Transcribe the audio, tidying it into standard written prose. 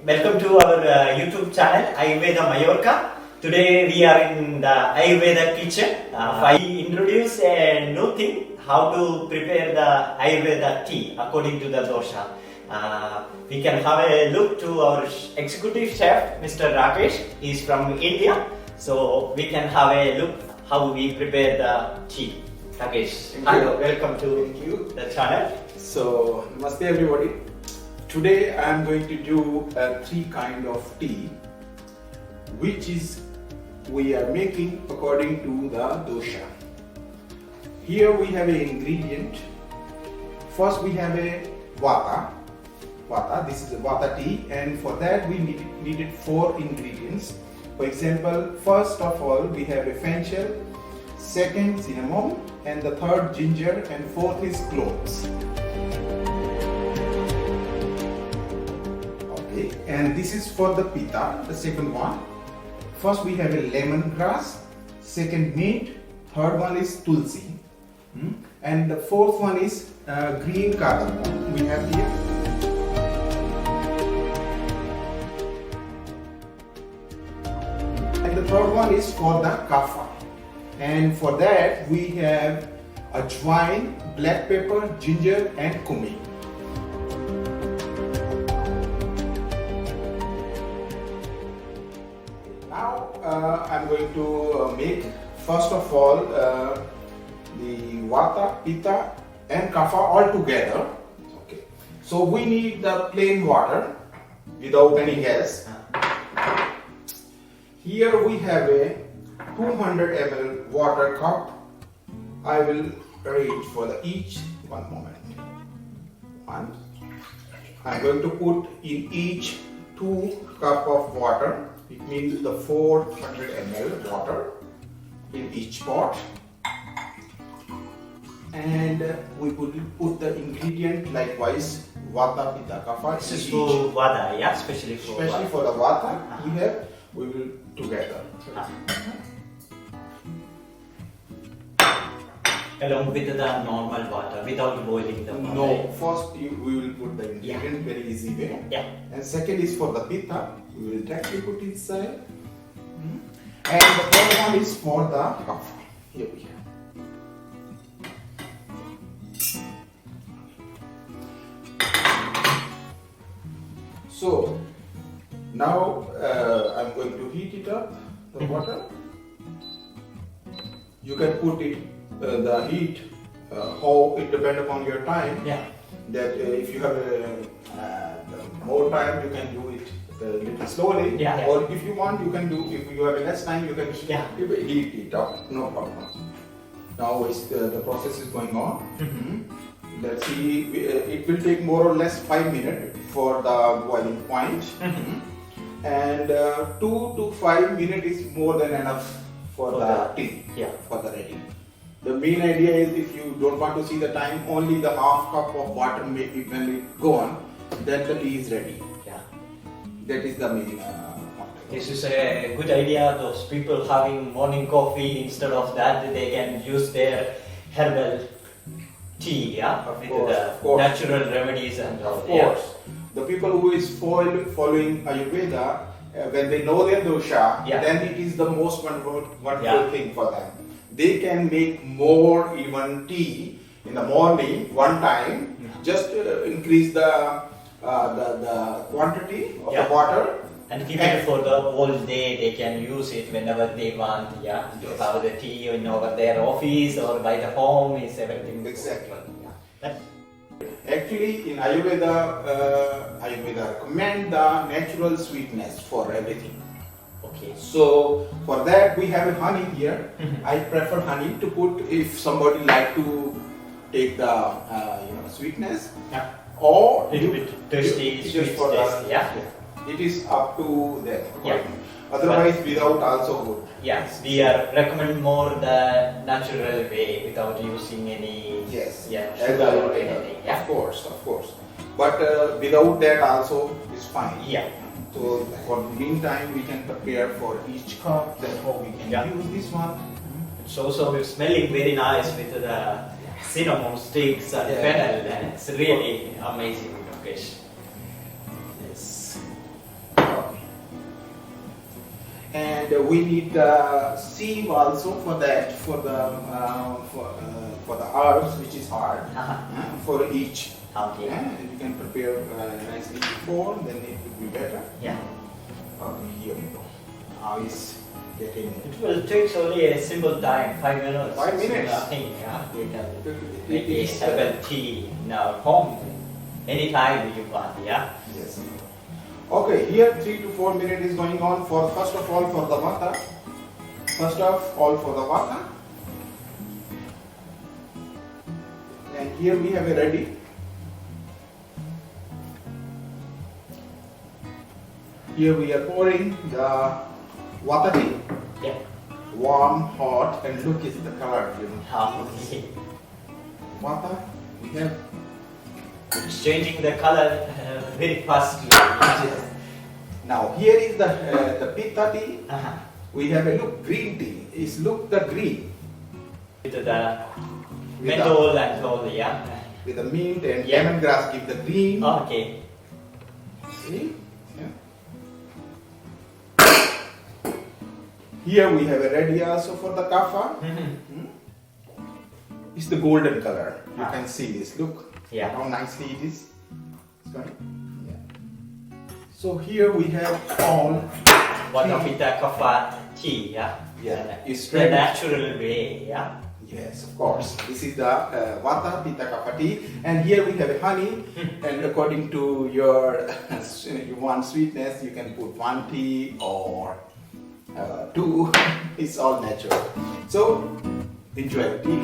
Welcome to our YouTube channel Ayurveda Mallorca. Today we are in the Ayurveda kitchen. I introduce a new thing, how to prepare the Ayurveda tea according to the dosha. We can have a look to our executive chef, Mr. Rakesh. He is from India, so we can have a look how we prepare the tea. Rakesh, hello, welcome to the channel. So, namaste everybody. Today I am going to do three kind of tea, which is we are making according to the dosha. Here we have an ingredient. First we have a vata. This is a vata tea, and for that we needed 4 ingredients. For example, first of all we have a fenchel, second cinnamon, and the third ginger, and fourth is cloves. Okay, and this is for the pitta, the second one. First we have a lemongrass, second mint, third one is tulsi, and the fourth one is green cardamom we have here. And the third one is for the kapha. And for that we have ajwain, black pepper, ginger, and cumin. Now I'm going to make first of all the vata, pitta, and kapha all together. Okay. So we need the plain water without any gas. Here we have a 200 ml water cup. I will arrange for the each. One moment. One. I'm going to put in each 2 cup of water. It means the 400 ml water in each pot. And we put the ingredient likewise, vata, pitta, kapha. This is for vata, yeah, especially for the vata. We will together. Along with the normal water, without boiling the water. No, first we will put the ingredient very easy way. Yeah. And second is for the pitta. We will directly put inside. And the third one is for the kapha. Here we have. So now I'm going to heat it up, the water. You can put it the heat how it depends upon your time. Yeah. That if you have more time, you can do it a little slowly. Yeah. Or if you want, you can do. If you have less time, you can heat it up. No problem. Now the process is going on. Let's see. It will take more or less 5 minutes for the boiling point. And 2 to 5 minutes is more than enough for the tea. Yeah. For the ready. The main idea is if you don't want to see the time, only the half cup of water may be when it go on, then the tea is ready. Yeah. That is the main. This is a good idea. Those people having morning coffee, instead of that, they can use their herbal tea, yeah, with the natural remedies and all. Of course. The people who is following Ayurveda, when they know their dosha, then it is the most wonderful thing for them. They can make more even tea in the morning one time. Just increase the quantity of the water. And keep it for the whole day. They can use it whenever they want. Yeah, to have the tea in over their office or by the home is everything. Exactly. Yeah. Actually, in Ayurveda, Ayurveda recommend the natural sweetness for everything. Okay. So for that we have honey here. I prefer honey to put if somebody like to take the sweetness. Yeah. Or little bit tasty, just for taste, yeah. It is up to them. Yeah. Otherwise, without also good. Yes, we are recommend more the natural way without using any sugar or anything. Yeah. Of course. But without that also is fine. Yeah. So for the meantime, we can prepare for each cup. That's how we can use this one. It's also smelling very nice with the cinnamon sticks and fennel, and it's really amazing. Okay. Yes. and we need sieve also for that, for the herbs which is hard, for each. Okay. You can prepare nicely before, then it will be better. Yeah. Okay, here we go. Now it's getting. It will take only a simple time, 5 minutes. 5 minutes. Nothing. Yeah. You can It make a is, herbal tea in our home anytime you want. Yeah. Yes. Okay, here 3 to 4 minutes is going on for first of all for the vata. First of all for the vata. And here we have a ready. Here we are pouring the vata tea. Yeah. Warm, hot, and look at the color. Okay. Vata, we have. It's changing the color very fast. Now here is the pitta tea. Uh-huh. We have a look green tea. Is look the green With the With menthol and all, yeah. with the mint and Yeah. lemongrass give the green. Okay. See? Yeah. Here we have a ready also for the kapha. It's the golden color. You Ah. can see this. Look Yeah. how nicely it is. It's going. Yeah. So here we have all. One of it, kapha tea, yeah. Yeah. And It's the ready. natural way, yeah. Yes, of course. This is the vata pitta kapha tea, and here we have honey. And according to your you want sweetness, you can put 1 tea or 2. It's all natural. So enjoy the tea.